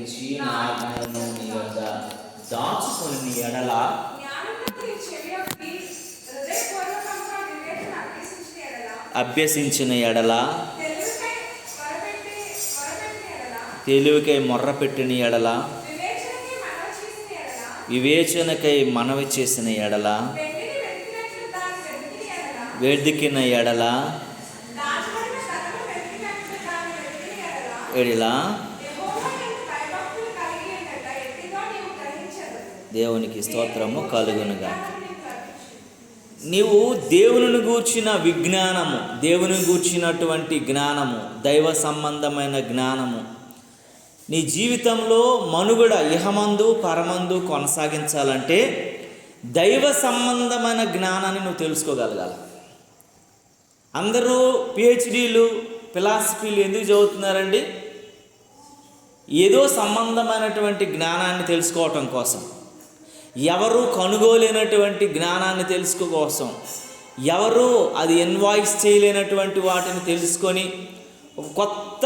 గ్రహించి నా ఆజ్ఞలను నీ వద్ద దాచుకొని ఎడల అభ్యసించిన ఎడల తెలివికై మొర్ర పెట్టిన ఎడల వివేచనకై మనవి చేసిన ఎడల వెదికిన ఎడల దేవునికి స్తోత్రము కలుగునుగా. నీవు దేవుని గూర్చిన విజ్ఞానము, దేవుని గూర్చినటువంటి జ్ఞానము, దైవ సంబంధమైన జ్ఞానము నీ జీవితంలో మనుగడ ఇహమందు పరమందు కొనసాగించాలంటే దైవ సంబంధమైన జ్ఞానాన్ని నువ్వు తెలుసుకోగలగాలి. అందరూ పిహెచ్డీలు ఫిలాసఫీలు ఎందుకు చదువుతున్నారండి? ఏదో సంబంధమైనటువంటి జ్ఞానాన్ని తెలుసుకోవటం కోసం, ఎవరు కనుగోలేనటువంటి జ్ఞానాన్ని తెలుసుకో కోసం, ఎవరు అది ఇన్వాయిస్ చేయలేనటువంటి వాటిని తెలుసుకొని ఒక కొత్త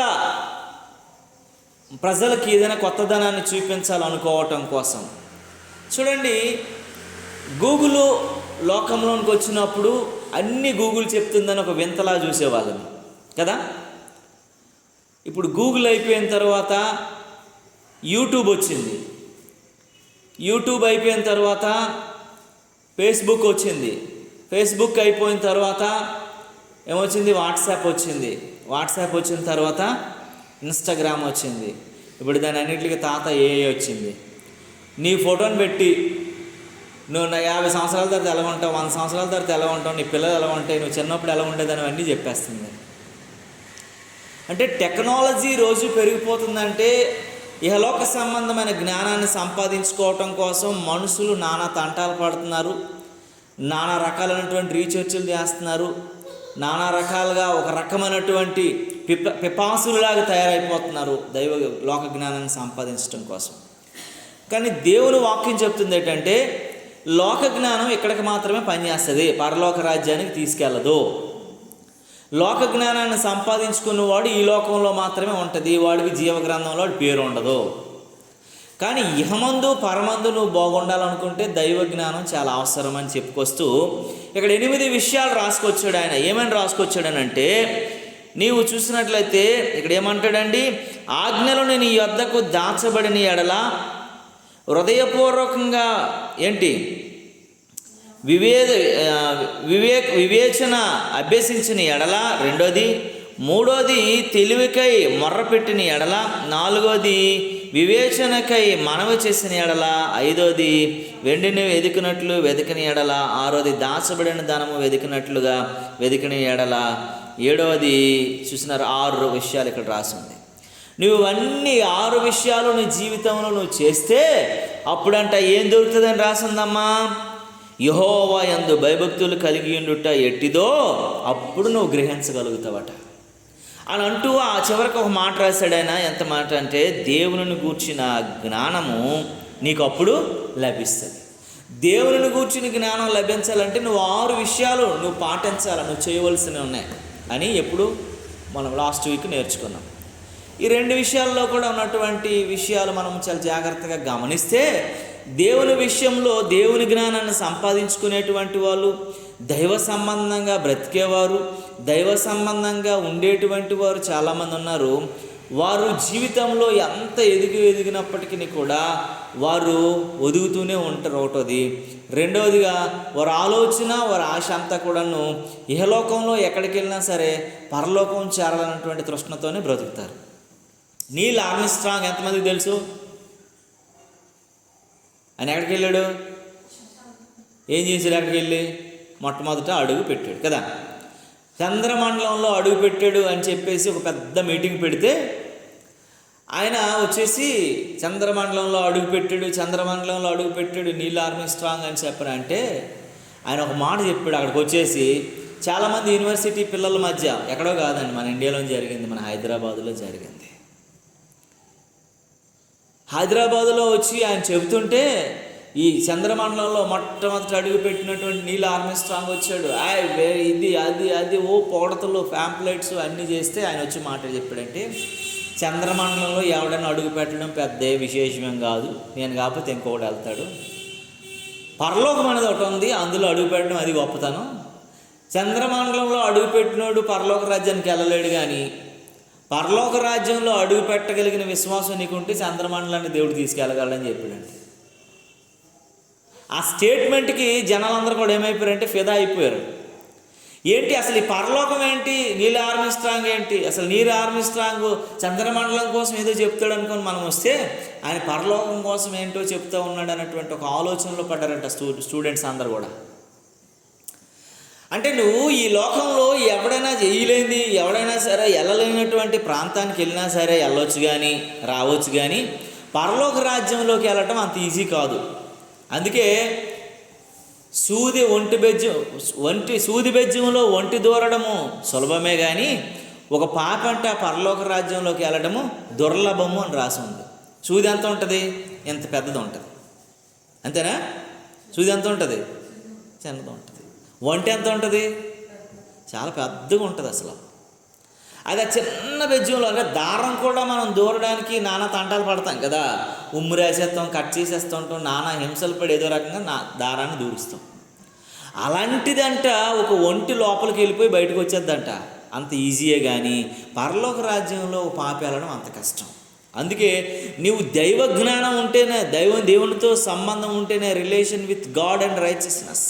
ప్రజలకు ఏదైనా కొత్తదనాన్ని చూపించాలనుకోవటం కోసం. చూడండి, గూగుల్ లోకంలోనికి వచ్చినప్పుడు అన్ని గూగుల్ చెప్తుందని ఒక వింతలా చూసేవాళ్ళని కదా. ఇప్పుడు గూగుల్ అయిపోయిన తర్వాత యూట్యూబ్ వచ్చింది, యూట్యూబ్ అయిపోయిన తర్వాత ఫేస్బుక్ వచ్చింది, ఫేస్బుక్ అయిపోయిన తర్వాత ఏమొచ్చింది? వాట్సాప్ వచ్చింది, వాట్సాప్ వచ్చిన తర్వాత ఇన్స్టాగ్రామ్ వచ్చింది, ఇప్పుడు దాని అన్నింటికి తాత ఏఐ వచ్చింది. నీ ఫోటోని పెట్టి నువ్వు 50 సంవత్సరాల తర్వాత ఎలా ఉంటావు, 100 సంవత్సరాల తర్వాత ఎలా ఉంటావు, నీ పిల్లలు ఎలా ఉంటాయి, నువ్వు చిన్నప్పుడు ఎలా ఉండేదని అన్నీ చెప్పేస్తుంది. అంటే టెక్నాలజీ రోజు పెరిగిపోతుందంటే ఇహలోక సంబంధమైన జ్ఞానాన్ని సంపాదించుకోవటం కోసం మనుషులు నానా తంటాలు పడుతున్నారు, నానా రకాలైనటువంటి రీసెర్చ్లు చేస్తున్నారు, నానా రకాలుగా ఒక రకమైనటువంటి పిపాసులాగా తయారైపోతున్నారు దైవ లోక జ్ఞానాన్ని సంపాదించడం కోసం. కానీ దేవుని వాక్యం చెప్తుంది ఏంటంటే లోక జ్ఞానం ఇక్కడికి మాత్రమే పనిచేస్తుంది, పరలోక రాజ్యానికి తీసుకెళ్ళదు. లోక జ్ఞానాన్ని సంపాదించుకున్నవాడు ఈ లోకంలో మాత్రమే ఉంటుంది, వాడికి జీవగ్రంథంలో వాడి పేరు ఉండదు. కానీ ఇహమందు పరమందు నువ్వు బాగుండాలనుకుంటే దైవ జ్ఞానం చాలా అవసరం అని చెప్పుకొస్తూ ఇక్కడ 8 విషయాలు రాసుకొచ్చాడు ఆయన. ఏమని రాసుకొచ్చాడనంటే, నీవు చూసినట్లయితే ఇక్కడ ఏమంటాడండి? ఆజ్ఞలను నీ యొద్దకు దాచబడిన ఎడల హృదయపూర్వకంగా ఏంటి వివేచన అభ్యసించిన ఎడల, రెండోది, మూడోది తెలివికై మొర్రపెట్టిన ఎడల, నాలుగోది వివేచనకై మనవి చేసిన ఎడల, ఐదోది వెండిని వెదికినట్లు వెతికిన ఎడల, ఆరోది దాచబడిన ధనము వెతికినట్లుగా వెతికిన ఎడల, ఏడవది చూసినారు 6 విషయాలు ఇక్కడ రాసింది. నువ్వు అన్ని 6 విషయాలు నీ జీవితంలో నువ్వు చేస్తే అప్పుడంట ఏం దొరుకుతుందని రాసిందమ్మా? యెహోవా యందు భయభక్తులు కలిగి ఉండుట ఎట్టిదో అప్పుడు నువ్వు గ్రహించగలుగుతావట అని అంటూ ఆ చివరికి ఒక మాట రాశాడు ఆయన. ఎంత మాట అంటే, దేవుని గూర్చిన జ్ఞానము నీకు అప్పుడు లభిస్తుంది. దేవుని గూర్చిన జ్ఞానం లభించాలంటే నువ్వు 6 విషయాలు నువ్వు పాటించాలి, నువ్వు చేయవలసినవి ఉన్నాయి అని ఎప్పుడు మనం లాస్ట్ వీక్ నేర్చుకున్నాం. ఈ 2 విషయాల్లో కూడా ఉన్నటువంటి విషయాలు మనం చాలా జాగ్రత్తగా గమనిస్తే దేవుని విషయంలో దేవుని జ్ఞానాన్ని సంపాదించుకునేటువంటి వాళ్ళు, దైవ సంబంధంగా బ్రతికేవారు, దైవ సంబంధంగా ఉండేటువంటి వారు చాలామంది ఉన్నారు. వారు జీవితంలో ఎంత ఎదిగినప్పటికీ కూడా వారు ఒదుగుతూనే ఉంటారు. ఒకటోది. రెండవదిగా వారి ఆలోచన, వారి ఆశ అంతా కూడాను ఇహలోకంలో ఎక్కడికి వెళ్ళినా సరే పరలోకం చేరాలన్నటువంటి తృష్ణతోనే బ్రతుకుతారు. నీల్ ఆర్మ్స్ట్రాంగ్ ఎంతమందికి తెలుసు? ఆయన ఎక్కడికి వెళ్ళాడు? ఏం చేశాడు? ఎక్కడికి వెళ్ళి మొట్టమొదట అడుగు పెట్టాడు కదా. చంద్రమండలంలో అడుగు పెట్టాడు అని చెప్పేసి ఒక పెద్ద మీటింగ్ పెడితే ఆయన వచ్చేసి చంద్రమండలంలో అడుగు పెట్టాడు నీల్ ఆర్మ్స్ట్రాంగ్ అని చెప్పారంటే ఆయన ఒక మాట చెప్పాడు. అక్కడికి వచ్చేసి చాలామంది యూనివర్సిటీ పిల్లల మధ్య, ఎక్కడో కాదండి, మన ఇండియాలో జరిగింది, మన హైదరాబాదులో జరిగింది. హైదరాబాదులో వచ్చి ఆయన చెబుతుంటే ఈ చంద్రమండలంలో మొట్టమొదటి అడుగు పెట్టినటువంటి నీల్ ఆర్మ్స్ట్రాంగ్ వచ్చాడు. ఇది అది ఓ పొగడతలు, ప్యాంప్లెట్స్ అన్నీ చేస్తే ఆయన వచ్చి మాట చెప్పాడంటే, చంద్రమండలంలో ఎవడైనా అడుగు పెట్టడం పెద్ద విశేషమేం కాదు, నేను కాకపోతే ఇంకొకటి వెళ్తాడు. పరలోకం అనేది ఒకటి ఉంది, అందులో అడుగు పెట్టడం అది గొప్పతనం. చంద్రమండలంలో అడుగు పెట్టినోడు పరలోక రాజ్యానికి వెళ్ళలేడు, కానీ పరలోక రాజ్యంలో అడుగు పెట్టగలిగిన విశ్వాసం నీకుంటే చంద్రమండలాన్ని దేవుడు తీసుకెళ్ళగలడని చెప్పాడండి. ఆ స్టేట్మెంట్కి జనాలందరూ కూడా ఏమైపోయారంటే ఫిదా అయిపోయారు. ఏంటి అసలు ఈ పరలోకం ఏంటి, నీల్ ఆర్మ్స్ట్రాంగ్ ఏంటి, అసలు నీల్ ఆర్మ్స్ట్రాంగ్ చంద్రమండలం కోసం ఏదో చెప్తాడు అనుకొని మనం వస్తే ఆయన పరలోకం కోసం ఏంటో చెప్తూ ఉన్నాడు అన్నటువంటి ఒక ఆలోచనలో పడ్డారంట స్టూడెంట్స్ అందరు కూడా. అంటే నువ్వు ఈ లోకంలో ఎవడైనా చేయలేంది, ఎవడైనా సరే వెళ్ళలేనటువంటి ప్రాంతానికి వెళ్ళినా సరే వెళ్ళొచ్చు కానీ రావచ్చు, కానీ పరలోక రాజ్యంలోకి వెళ్ళటం అంత ఈజీ కాదు. అందుకే సూది బెజ్జంలో ఒంటి దూరడము సులభమే, కానీ ఒక పాపంట పరలోక రాజ్యంలోకి వెళ్ళడము దుర్లభము అని రాసి ఉంది. సూది ఎంత ఉంటుంది? ఎంత పెద్దది ఉంటుంది, అంతేనా? సూది ఎంత ఉంటుంది? చిన్నది ఉంటుంది. ఒంటి ఎంత ఉంటుంది? చాలా పెద్దగా ఉంటుంది అసలు. అది ఆ చిన్న బెజ్జంలో, అంటే దారం కూడా మనం దూరడానికి నానా తంటాలు పడతాం కదా, ఉమ్ము రాసేస్తాం, కట్ చేసేస్తుంటాం, నానా హింసలు పడి ఏదో రకంగా దారాన్ని దూరుస్తాం. అలాంటిదంట ఒక ఒంటి లోపలికి వెళ్ళిపోయి బయటకు వచ్చేద్దంట, అంత ఈజీయే. కానీ పరలోక రాజ్యంలో పాపి వెళ్ళడం అంత కష్టం. అందుకే నీవు దైవ జ్ఞానం ఉంటేనే, దేవునితో సంబంధం ఉంటేనే, relation with God and righteousness,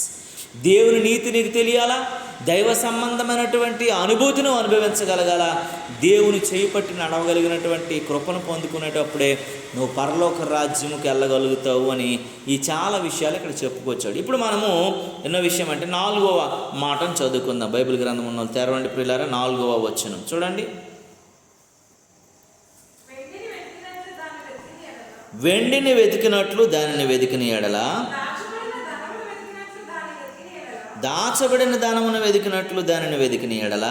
దేవుని నీతి నీకు తెలియాలా, దైవ సంబంధమైనటువంటి అనుభూతిని అనుభవించగలగాల, దేవుని చేపట్టి నడవగలిగినటువంటి కృపను పొందుకునేటప్పుడే నువ్వు పరలోక రాజ్యముకి వెళ్ళగలుగుతావు అని ఈ చాలా విషయాలు ఇక్కడ చెప్పుకొచ్చాడు. ఇప్పుడు మనము ఎన్నో విషయం అంటే 4వ మాటను చదువుకుందాం. బైబిల్ గ్రంథం ఉన్న తెరవండి ప్రియులారా, 4వ వచనం చూడండి. వెండిని వెతికినట్లు దానిని వెతికిన ఎడల, దాచబడిన ధనమును వెతికినట్లు దానిని వెతికిన ఎడల.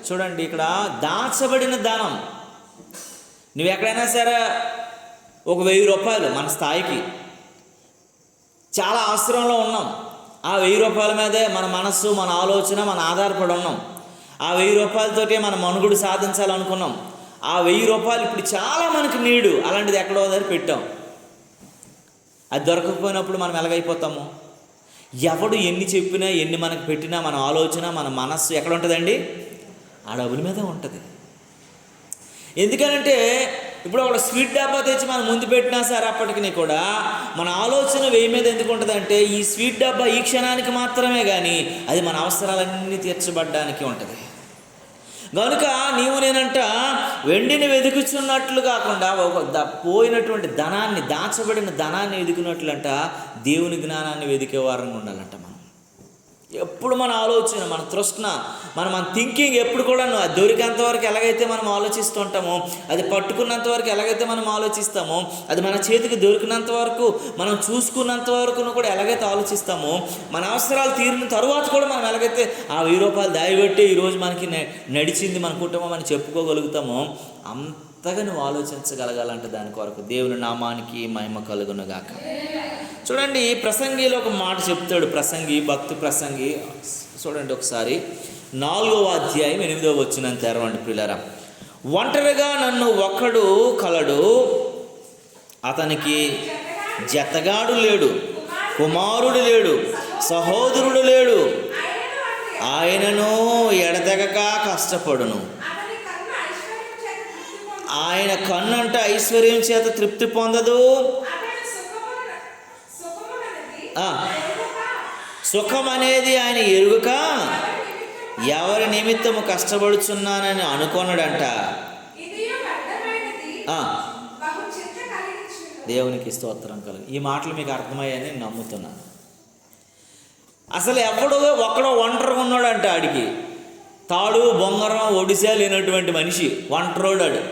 చూడండి, ఇక్కడ దాచబడిన ధనం. నువ్వు ఎక్కడైనా సరే ఒక 1000 రూపాయలు మన స్థాయికి చాలా అవసరంలో ఉన్నాం, ఆ 1000 రూపాయల మీదే మన మనస్సు, మన ఆలోచన, మన ఆధారపడి ఉన్నాం. ఆ 1000 రూపాయలతోటే మన మనుగడ సాధించాలనుకున్నాం. ఆ 1000 రూపాయలు ఇప్పుడు చాలా మనకు నీడు, అలాంటిది ఎక్కడో దగ్గర పెట్టాం. అది దొరకకపోయినప్పుడు మనం ఎలాగైపోతాము? ఎవడు ఎన్ని చెప్పినా, ఎన్ని మనకు పెట్టినా, మన ఆలోచన, మన మనస్సు ఎక్కడ ఉంటుందండి? ఆ డబ్బుల మీద ఉంటుంది. ఎందుకనంటే ఇప్పుడు ఒక స్వీట్ డబ్బా తెచ్చి మనం ముందు పెట్టినా సరే అప్పటికి కూడా మన ఆలోచన 1000 మీద ఎందుకు ఉంటుందంటే ఈ స్వీట్ డబ్బా ఈ క్షణానికి మాత్రమే, కానీ అది మన అవసరాలన్నీ తీర్చబడ్డానికి ఉంటుంది. కనుక నీవు నేనంట వెండిని వెతుకుతున్నట్లు కాకుండా పోయినటువంటి ధనాన్ని, దాచబడిన ధనాన్ని వెతుకున్నట్లంట దేవుని జ్ఞానాన్ని వెతికే వారంగా ఉండాలంట. మనం ఎప్పుడు మన ఆలోచన, మన తృష్ణ, మన థింకింగ్ ఎప్పుడు కూడా అది దొరికేంత వరకు ఎలాగైతే మనం ఆలోచిస్తుంటామో, అది పట్టుకున్నంత వరకు ఎలాగైతే మనం ఆలోచిస్తామో, అది మన చేతికి దొరికినంత వరకు, మనం చూసుకున్నంత వరకు కూడా ఎలాగైతే ఆలోచిస్తామో, మన అవసరాలు తీరిన తరువాత కూడా మనం ఎలాగైతే ఆ 1000 రూపాయలు దాయబెట్టి ఈరోజు మనకి నడిచింది మన కుటుంబం అని చెప్పుకోగలుగుతామో, అంతగా నువ్వు ఆలోచించగలగాలంటే దాని కొరకు దేవుని నామానికి మహిమ కలుగునుగాక. చూడండి, ప్రసంగిలో ఒక మాట చెప్తాడు. భక్తి ప్రసంగి చూడండి ఒకసారి, 4వ అధ్యాయం 8వ వచనం తెరవండి ప్రియులారా. ఒంటరిగా నన్ను ఒక్కడు కలడు, అతనికి జతగాడు లేడు, కుమారుడు లేడు, సహోదరుడు లేడు, ఆయనను ఎడతెగక కష్టపడును. ఆయన కన్నంట ఐశ్వర్యం చేత తృప్తి పొందదు, సుఖం అనేది ఆయన ఎరుగక ఎవరి నిమిత్తము కష్టపడుచున్నానని అనుకోనడంట. దేవునికి స్తోత్రం కలుగు. ఈ మాటలు మీకు అర్థమయ్యాయని నమ్ముతున్నాను. అసలు ఒక్కడో ఒంటరిగా ఉన్నాడంట. ఆడికి తాడు బొంగరం ఒడిశా లేనటువంటి మనిషి, ఒంటరోడాడు.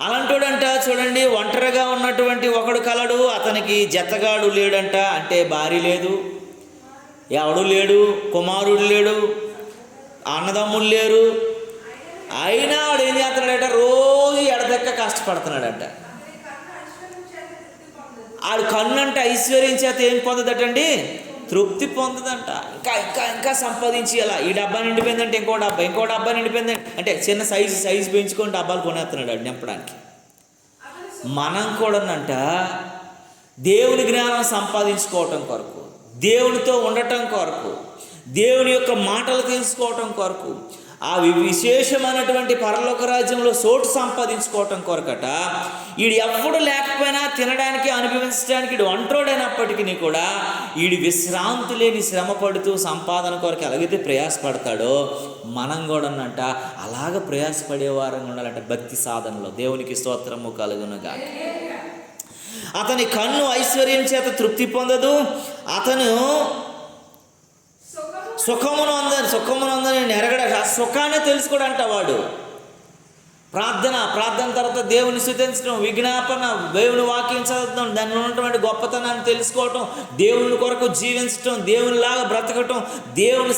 అలాంటోడంట. చూడండి, ఒంటరిగా ఉన్నటువంటి ఒకడు కలడు, అతనికి జతగాడు లేడంట. అంటే భార్య లేదు, ఎవడు లేడు, కుమారుడు లేడు, అన్నదమ్ములు లేరు. అయినా వాడు ఏం చేస్తున్నాడట? రోజు ఎడదెక్క కష్టపడుతున్నాడంట. ఆడు కన్ను అంటే ఐశ్వర్యం చేత ఏం పొందదటండి? తృప్తి పొందదంట. ఇంకా ఇంకా ఇంకా సంపాదించేయాలా, ఈ డబ్బా నిండిపోయిందంటే ఇంకో డబ్బా నిండిపోయింది అంటే చిన్న సైజు పెంచుకొని డబ్బాలు కొనేస్తున్నాడు అది నింపడానికి. మనం కూడానంట దేవుని జ్ఞానం సంపాదించుకోవటం కొరకు, దేవునితో ఉండటం కొరకు, దేవుని యొక్క మాటలు తెలుసుకోవటం కొరకు, ఆ విశేషమైనటువంటి పరలోక రాజ్యంలో చోటు సంపాదించుకోవటం కొరకట వీడు ఎప్పుడు లేకపోయినా తినడానికి అనుభవించడానికి వీడు ఒంటోడైనప్పటికీ కూడా వీడి విశ్రాంతి లేని శ్రమ పడుతూ సంపాదన కొరకు ఎలాగైతే ప్రయాసపడతాడో మనం కూడా అన్నట్ట అలాగ ప్రయాసపడేవారంగా ఉండాలంట భక్తి సాధనలో. దేవునికి స్తోత్రము కలుగునుగా. అతని కన్ను ఐశ్వర్యం చేత తృప్తి పొందదు, అతను సుఖమునందని నెరగడ సుఖాన్ని తెలుసుకోడంట వాడు. ప్రార్థన తర్వాత దేవుని స్తుతించడం, విజ్ఞాపన, దేవుని వాక్యం చదవడం, దానిలో ఉన్నటువంటి గొప్పతనాన్ని తెలుసుకోవటం, దేవుని కొరకు జీవించటం, దేవునిలాగా బ్రతకటం, దేవుని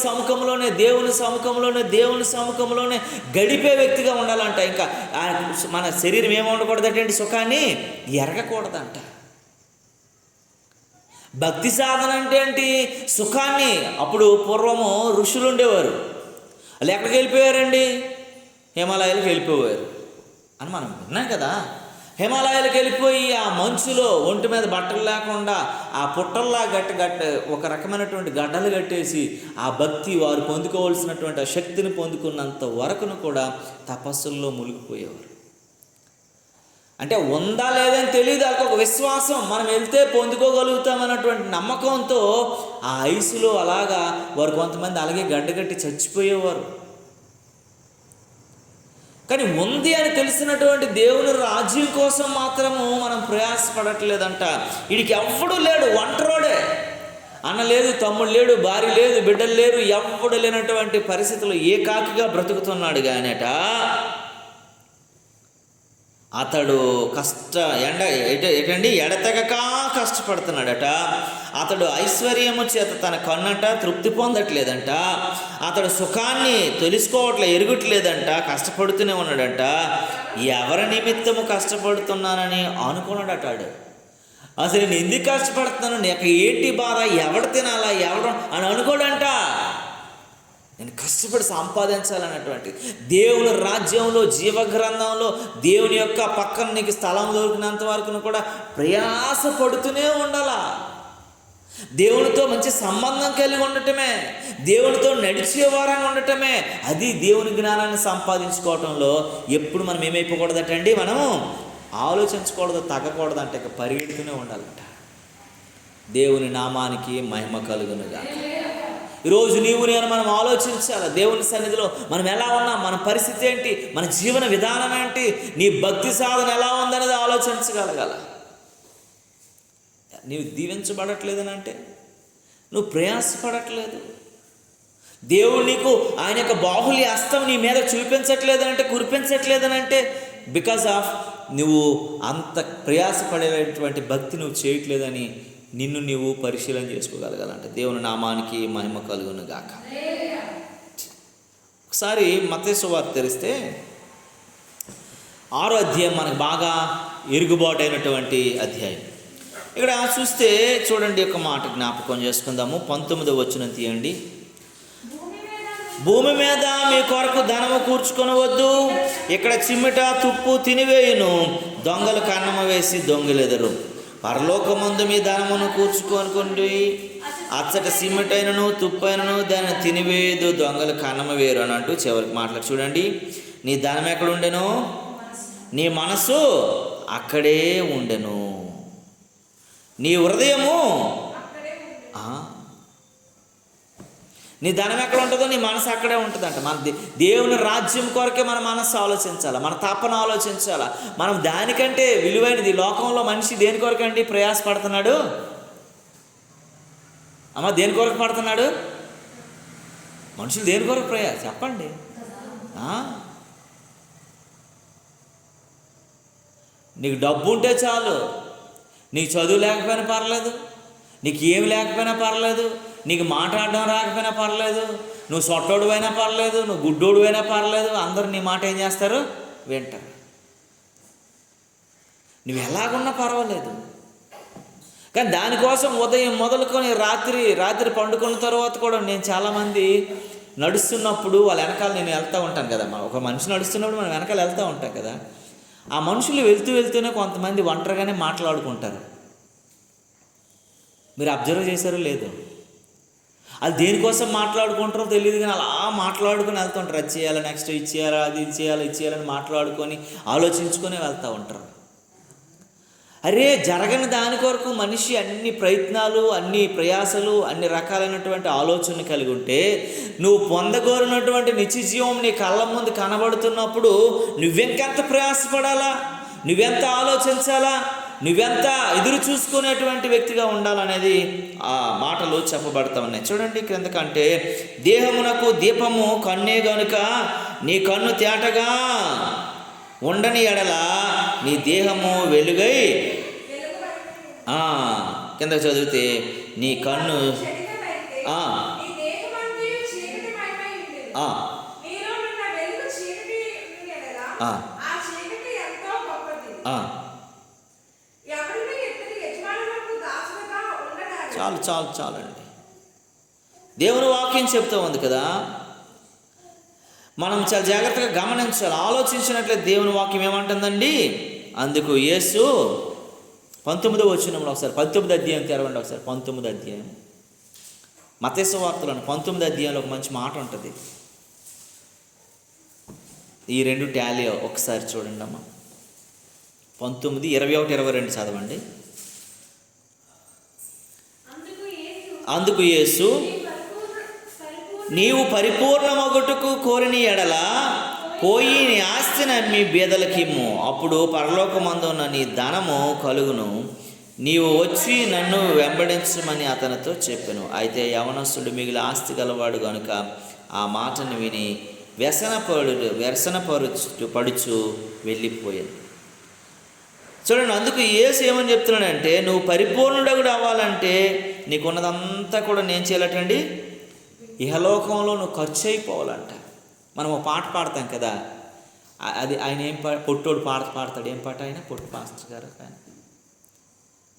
సముఖంలోనే గడిపే వ్యక్తిగా ఉండాలంట. ఇంకా మన శరీరం ఏమి ఉండకూడదంటే సుఖాన్ని ఎరగకూడదంట. భక్తి సాధన అంటే ఏంటి? సుఖాన్ని. అప్పుడు పూర్వము ఋషులు ఉండేవారు, వాళ్ళు ఎక్కడికి వెళ్ళిపోయారండి? హిమాలయాలకు వెళ్ళిపోయారు అని మనం విన్నాం కదా. హిమాలయాలకు వెళ్ళిపోయి ఆ మంచులో ఒంటి మీద బట్టలు లేకుండా ఆ పుట్టల్లా గట్టి ఒక రకమైనటువంటి గడ్డలు కట్టేసి ఆ భక్తి వారు పొందుకోవాల్సినటువంటి ఆ శక్తిని పొందుకున్నంత వరకును కూడా తపస్సుల్లో మునిగిపోయేవారు. అంటే ఉందా లేదని తెలియదు, వాళ్ళకి ఒక విశ్వాసం, మనం వెళ్తే పొందుకోగలుగుతామన్నటువంటి నమ్మకంతో ఆ ఐసులో అలాగా వారు కొంతమంది అలాగే గడ్డగట్టి చచ్చిపోయేవారు. కానీ ఉంది అని తెలిసినటువంటి దేవుని రాజ్యం కోసం మాత్రము మనం ప్రయాసపడట్లేదంట. వీడికి ఎవ్వడూ లేడు, ఒంటరోడే, అన్న లేదు, తమ్ముడు లేడు, భార్య లేదు, బిడ్డలు లేరు, ఎవ్వడు లేనటువంటి పరిస్థితులు ఏకాకిగా బ్రతుకుతున్నాడు. కానట అతడు ఎడతెగక కష్టపడుతున్నాడట. అతడు ఐశ్వర్యము చేత తన కన్నట తృప్తి పొందట్లేదంట. అతడు సుఖాన్ని ఎరగట్లేదంట, కష్టపడుతూనే ఉన్నాడంట. ఎవరి నిమిత్తము కష్టపడుతున్నానని అనుకున్నాడటాడు. అసలు నేను ఎందుకు కష్టపడుతున్నాను, నాకు ఏంటి బాధ, ఎవడు తినాలా ఎవడు అని అనుకోడంట. నేను కష్టపడి సంపాదించాలన్నటువంటి దేవుని రాజ్యంలో, జీవగ్రంథంలో దేవుని యొక్క పక్కన నీకు స్థలం దొరికినంత వరకు కూడా ప్రయాసపడుతూనే ఉండాలా. దేవునితో మంచి సంబంధం కలిగి ఉండటమే, దేవునితో నడిచే వారంగా ఉండటమే, అది దేవుని జ్ఞానాన్ని సంపాదించుకోవటంలో ఎప్పుడు మనం ఏమైపోకూడదటండి, మనం ఆలోచించకూడదు, తగ్గకూడదు అంటే ఇక పరిగెడుతూనే ఉండాలంట. దేవుని నామానికి మహిమ కలుగునుగా. ఈరోజు నేను మనం ఆలోచించాలి, దేవుని సన్నిధిలో మనం ఎలా ఉన్నాం, మన పరిస్థితి ఏంటి, మన జీవన విధానం ఏంటి, నీ భక్తి సాధన ఎలా ఉందనేది ఆలోచించగలగాల. నీవు దీవించబడట్లేదని అంటే నువ్వు ప్రయాసపడట్లేదు, దేవుడు నీకు ఆయన యొక్క బాహుల్య హస్తం నీ మీద చూపించట్లేదనంటే, కురిపించట్లేదనంటే బికాస్ ఆఫ్ నువ్వు అంత ప్రయాసపడేటువంటి భక్తి నువ్వు చేయట్లేదని నిన్ను నీవు పరిశీలన చేసుకోగలగాలంటే. దేవుని నామానికి మహిమ కలుగును గాక. ఒకసారి మత్తయి సువార్త తెరిస్తే 6వ అధ్యాయం మనకు బాగా ఎరుగుబాటైనటువంటి అధ్యాయం. ఇక్కడ చూస్తే చూడండి, ఒక మాట జ్ఞాపకం చేసుకుందాము. 19వ వచనం తీయండి. భూమి మీద మీ కొరకు ధనము కూర్చుకొనవద్దు, ఇక్కడ చిమ్మిట తుప్పు తినివేయును, దొంగలు కన్నమ వేసి దొంగలెదరు. పరలోకమందు మీ ధనమును కూర్చుకొనుకోండి, అచ్చట సిమ్మిటైనను తుప్పైనను దాన్ని తినివేయదు, దొంగలు కన్నమ వేరు అని అంటూ చివరికి మాట్లాడి చూడండి. నీ ధనం ఎక్కడ ఉండెను, నీ మనసు అక్కడే ఉండెను, నీ హృదయము నీ ధనం ఎక్కడ ఉంటుందో నీ మనసు అక్కడే ఉంటుందంట. మన దేవుని రాజ్యం కొరకే మన మనస్సు ఆలోచించాలి, మన తపన ఆలోచించాలి. మనం దానికంటే విలువైనది లోకంలో మనిషి దేని కొరకండి ప్రయాసపడుతున్నాడు? అమ్మ, దేని కొరకు పడుతున్నాడు మనుషులు? దేని కొరకు చెప్పండి. నీకు డబ్బు ఉంటే చాలు, నీకు చదువు లేకపోయినా పర్లేదు, నీకు ఏమి లేకపోయినా పర్లేదు, నీకు మాట్లాడడం రాకపోయినా పర్లేదు, నువ్వు సొట్టోడు అయినా పర్లేదు, నువ్వు గుడ్డోడు అయినా పర్లేదు, అందరూ నీ మాట ఏం చేస్తారు? వింటారు. నువ్వు ఎలాగున్నా పర్వాలేదు. కానీ దానికోసం ఉదయం మొదలుకొని రాత్రి పండుకున్న తర్వాత కూడా నేను చాలామంది నడుస్తున్నప్పుడు వాళ్ళ వెనకాల నేను వెళ్తూ ఉంటాను కదా, ఒక మనిషి నడుస్తున్నప్పుడు మనం వెనకాల వెళ్తూ ఉంటాం కదా, ఆ మనుషులు వెళ్తూనే కొంతమంది ఒంటరిగానే మాట్లాడుకుంటారు. మీరు అబ్జర్వ్ చేశారో లేదో? అది దేనికోసం మాట్లాడుకుంటారో తెలియదు, కానీ అలా మాట్లాడుకొని వెళ్తుంటారు. అది చేయాలి, నెక్స్ట్ ఇది చేయాలి, అది ఇది చేయాలి, ఇది చేయాలని మాట్లాడుకొని ఆలోచించుకొని వెళ్తూ ఉంటారు. అరే, జరగని దాని కొరకు మనిషి అన్ని ప్రయత్నాలు, అన్ని ప్రయాసలు, అన్ని రకాలైనటువంటి ఆలోచనలు కలిగి ఉంటే, నువ్వు పొందగోరినటువంటి నిత్య జీవం నీ కళ్ళ ముందు కనబడుతున్నప్పుడు నువ్వెంకెంత ప్రయాసపడాలా, నువ్వెంత ఆలోచించాలా, నువ్వెంత ఎదురు చూసుకునేటువంటి వ్యక్తిగా ఉండాలనేది ఆ మాటలు చెప్పబడతా ఉన్నాయి. చూడండి క్రిందకంటే, దేహమునకు దీపము కన్నే గనుక నీ కన్ను తేటగా ఉండని ఎడల నీ దేహము వెలుగై, కింద చదివితే నీ కన్ను చాలండి. దేవుని వాక్యం చెప్తూ ఉంది కదా, మనం చాలా జాగ్రత్తగా గమనించాలి, ఆలోచించినట్లయితే దేవుని వాక్యం ఏమంటుందండి. అందుకు యేసు 19వ వచనంలో ఒకసారి, 19వ అధ్యాయం తెరవండి ఒకసారి, 19వ అధ్యాయం మత్తయి సువార్తలోని 19వ అధ్యాయంలో ఒక మంచి మాట ఉంటుంది. ఈ రెండు టాలీ ఒకసారి చూడండి అమ్మా. 19, 21, 22 చదవండి. అందుకు యేసు, నీవు పరిపూర్ణమగుటకు కోరిన ఎడల పోయి నీ ఆస్తిని అమ్మి బీదలకిమ్ము, అప్పుడు పరలోకమందున్న నీ ధనము కలుగును, నీవు వచ్చి నన్ను వెంబడించమని అతనితో చెప్పెను. అయితే యవనస్తుడు మిగిలిన ఆస్తి గలవాడు గనుక ఆ మాటను విని పడుచు వెళ్ళిపోయాను. చూడండి, అందుకు యేసు ఏమని చెప్తున్నాడంటే, నువ్వు పరిపూర్ణుడు అవ్వాలంటే నీకున్నదంతా కూడా నేను చేయాలటండి, ఇహలోకంలో నువ్వు ఖర్చు అయిపోవాలంట. మనం ఒక పాట పాడతాం కదా, అది ఆయన ఏం పొట్టోడు పాడతాడు, ఏం పాట ఆయన, పొట్టు పాస్టర్ గారు, ఆయన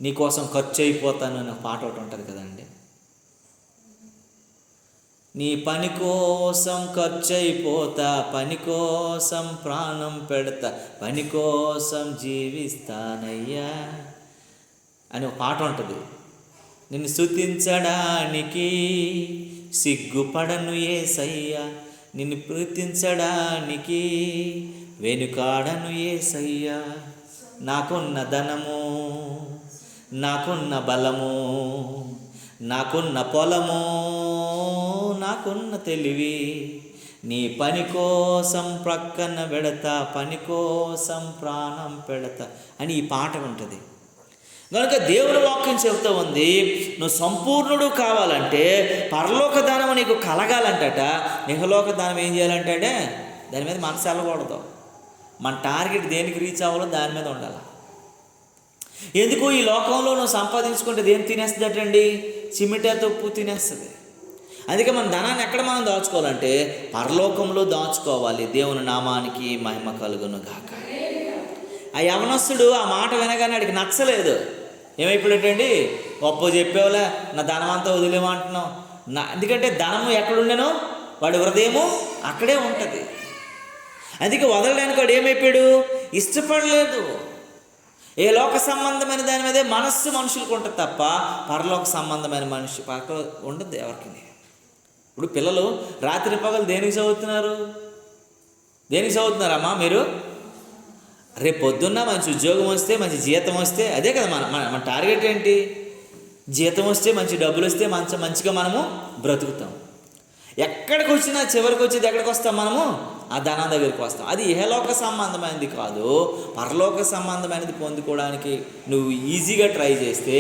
నీకోసం ఖర్చు అయిపోతాను అని ఒక పాట ఒకటి ఉంటుంది కదండి. నీ పని కోసం ఖర్చు అయిపోతా, పని కోసం ప్రాణం పెడతా, పని కోసం జీవిస్తానయ్యా అని ఒక పాట ఉంటుంది. నిన్ను స్తుతించడానికి సిగ్గుపడను యేసయ్యా, నిన్ను ప్రీతించడానికి వెనుకాడను యేసయ్యా, నాకున్న ధనము, నాకున్న బలము, నాకున్న పొలము, నాకున్న తెలివి, నీ పని కోసం ప్రక్కన పెడతా, పని కోసం ప్రాణం పెడతా అని ఈ పాట ఉంటుంది. కనుక దేవుని వాక్యం చెబుతూ ఉంది, నువ్వు సంపూర్ణుడు కావాలంటే, పరలోక దానం నీకు కలగాలంటట, ఇహలోక దానం ఏం చేయాలంటే దాని మీద మనసు వెళ్ళకూడదు. మన టార్గెట్ దేనికి రీచ్ అవ్వాలో దాని మీద ఉండాలి. ఎందుకు ఈ లోకంలో నువ్వు సంపాదించుకుంటే దేని తినేస్తుందటండి, చిమిటా తప్పు తినేస్తుంది. అందుకే మన ధనాన్ని ఎక్కడ మనం దాచుకోవాలంటే పరలోకంలో దాచుకోవాలి. దేవుని నామానికి మహిమ కలుగును గాక. ఆ యవనస్తుడు ఆ మాట వినగానే వాడికి నచ్చలేదు. ఏమైపోయాడండి, గొప్ప చెప్పేవాళ్ళ నా ధనం అంతా వదిలేమంటున్నావు, ఎందుకంటే ధనము ఎక్కడుండేనో వాడి హృదయము అక్కడే ఉంటుంది. అందుకే వదలడానికి వాడు ఏమైపోయాడు, ఇష్టపడలేదు. ఏ లోక సంబంధమైన దాని మీదే మనస్సు మనుషులకు ఉంటుంది తప్ప పరలోక సంబంధమైన మనిషి పక్క ఉండదు ఎవరికి. ఇప్పుడు పిల్లలు రాత్రి పగలు దేనికి చదువుతున్నారమ్మా మీరు? రేపు పొద్దున్న మంచి ఉద్యోగం వస్తే, మంచి జీతం వస్తే, అదే కదా మన టార్గెట్ ఏంటి, జీతం వస్తే, మంచి డబ్బులు వస్తే మంచిగా మనము బ్రతుకుతాం. ఎక్కడికి వచ్చినా చివరికి వచ్చేది ఎక్కడికి వస్తాం, మనము ఆ ధనం దగ్గరికి వస్తాం. అది ఇహలోక సంబంధమైనది కాదు, పరలోక సంబంధమైనది పొందుకోవడానికి నువ్వు ఈజీగా ట్రై చేస్తే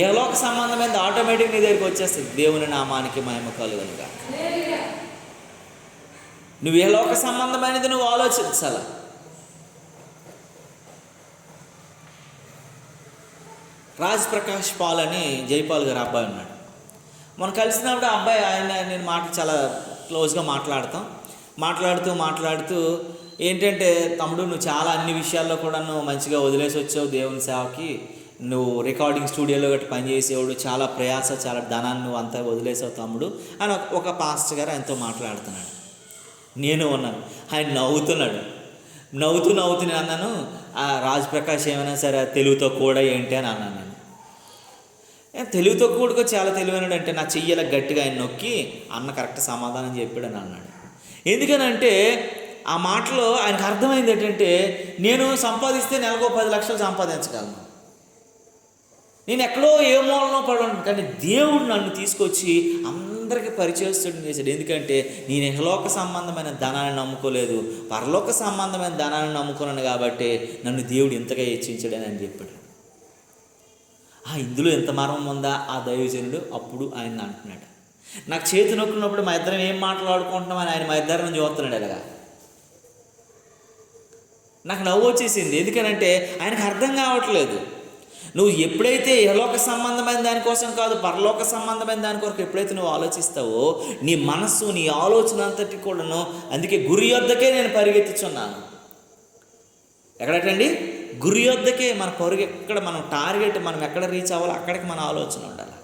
ఇహలోక సంబంధమైనది ఆటోమేటిక్ నీ దగ్గరికి వచ్చేస్తుంది. దేవుని నామానికి మహిమ కలుగునుగా. నువ్వు ఇహలోక సంబంధమైనది నువ్వు ఆలోచించాల. రాజ్ ప్రకాష్ పాల్ అని జైపాల్ గారు అబ్బాయి ఉన్నాడు. మనం కలిసినప్పుడు ఆ అబ్బాయి నేను చాలా క్లోజ్గా మాట్లాడుతూ ఏంటంటే, తమ్ముడు నువ్వు చాలా అన్ని విషయాల్లో కూడా నువ్వు మంచిగా వదిలేసి వచ్చావు దేవుని సేవకి, నువ్వు రికార్డింగ్ స్టూడియోలో గట్టి పనిచేసేవాడు, చాలా ప్రయాస, చాలా ధనాన్ని నువ్వు అంతా వదిలేసావు తమ్ముడు అని ఒక పాస్టర్ గారు ఆయనతో మాట్లాడుతున్నాడు. నేను ఉన్నాను, ఆయన నవ్వుతున్నాడు. నవ్వుతూ నేను అన్నాను, ఆ రాజ్ ప్రకాష్ ఏమైనా సరే తెలుగుతో కూడా ఏంటి అని అన్నాను. నేను తెలుగుతో కూడా చాలా తెలివైనడు అంటే నా చెయ్యల గట్టిగా ఆయన నొక్కి అన్న కరెక్ట్ సమాధానం చెప్పాడు అని అన్నాడు. ఎందుకనంటే ఆ మాటలో ఆయనకు అర్థమైంది ఏంటంటే, నేను సంపాదిస్తే నెలకు 10 లక్షలు సంపాదించగలను, నేను ఎక్కడో ఏ మూలలో పడను, కానీ దేవుడు నన్ను తీసుకొచ్చి అందరికీ పరిచయస్తుడిని చేశాడు. ఎందుకంటే నేను ఇహలోక సంబంధమైన ధనాన్ని నమ్ముకోలేదు, పరలోక సంబంధమైన ధనాన్ని నమ్ముకున్నాను కాబట్టి నన్ను దేవుడు ఇంతగా హెచ్చించాడని అని చెప్పాడు. ఇందులో ఎంత మర్మం ఉందా ఆ దైవజనుడు అప్పుడు ఆయన అంటున్నాడు. నాకు చేతి నొక్కినప్పుడు మా ఇద్దరం ఏం మాట్లాడుకుంటున్నామని ఆయన మా ఇద్దరిని చూస్తున్నాడు. అలాగా నాకు నవ్వు వచ్చేసింది. ఎందుకనంటే ఆయనకు అర్థం కావట్లేదు. నువ్వు ఎప్పుడైతే ఇహలోక సంబంధమైన దానికోసం కాదు, పరలోక సంబంధమైన దాని కొరకు ఎప్పుడైతే నువ్వు ఆలోచిస్తావో, నీ మనస్సు, నీ ఆలోచన అంతటి కూడాను, అందుకే గురి యొద్దకే నేను పరిగెత్తుచున్నాను. ఎక్కడటండి? గురి యొద్దకే. మన పరుగు ఎక్కడ, మనం టార్గెట్ మనం ఎక్కడ రీచ్ అవ్వాలో అక్కడికి మన ఆలోచన ఉండాలి.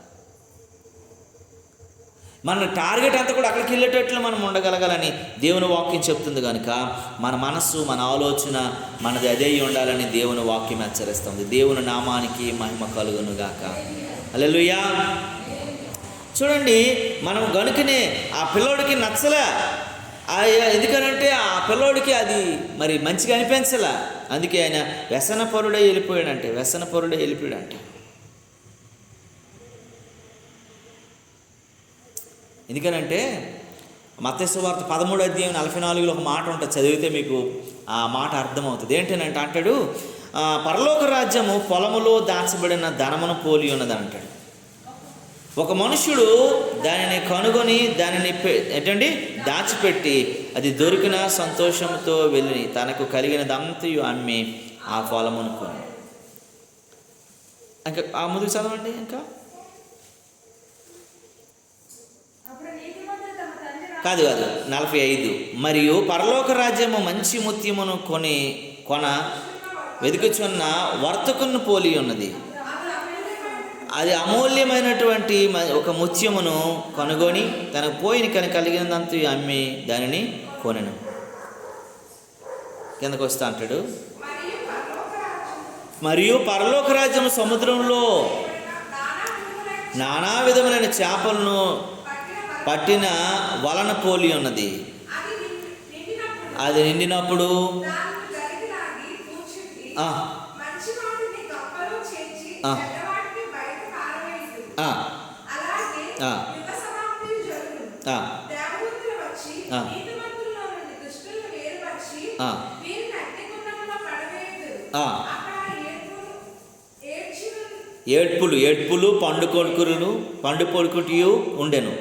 మన టార్గెట్ అంతా కూడా అక్కడికి వెళ్ళేటట్లు మనం ఉండగలగాలని దేవుని వాక్యం చెప్తుంది. కనుక మన మనస్సు, మన ఆలోచన మనది అదే ఉండాలని దేవుని వాక్యం హెచ్చరిస్తుంది. దేవుని నామానికి మహిమ కలుగును గాక. హల్లెలూయా. చూడండి, మనం గనుకనే ఆ పిల్లోడికి నచ్చలే. ఎందుకనంటే ఆ పిల్లోడికి అది మరి మంచిగా అనిపించలే. అందుకే ఆయన వ్యసనపరుడే వెళ్ళిపోయాడంటే. ఎందుకనంటే మత్తయి సువార్త 13:44 ఒక మాట ఉంటుంది, చదివితే మీకు ఆ మాట అర్థమవుతుంది. ఏంటంటే అంటాడు, పరలోక రాజ్యము పొలములో దాచబడిన ధనమును పోలి ఉన్నది అంటాడు. ఒక మనుష్యుడు దానిని కనుగొని దానిని దాచిపెట్టి అది దొరికిన సంతోషంతో వెళ్ళి తనకు కలిగినదంతయు అమ్మి ఆ పొలమును కొని. ఇంకా ఆ ముందుకు చదవండి. ఇంకా కాదు 45. మరియు పరలోక రాజ్యము మంచి ముత్యమును కొన వెతుకుచున్న వర్తకును పోలి ఉన్నది. అది అమూల్యమైనటువంటి ఒక ముత్యమును కనుగొని తనకు పోయిన కలిగినంత అమ్మి దానిని కొనెను. కిందకు వస్తా అంటాడు, మరియు పరలోక రాజ్యము సముద్రంలో నానా విధములైన చేపలను పట్టిన వలన పోలి ఉన్నది. అది నిండినప్పుడు ఏడ్పులు పండు కొడుకుటియు ఉండెను.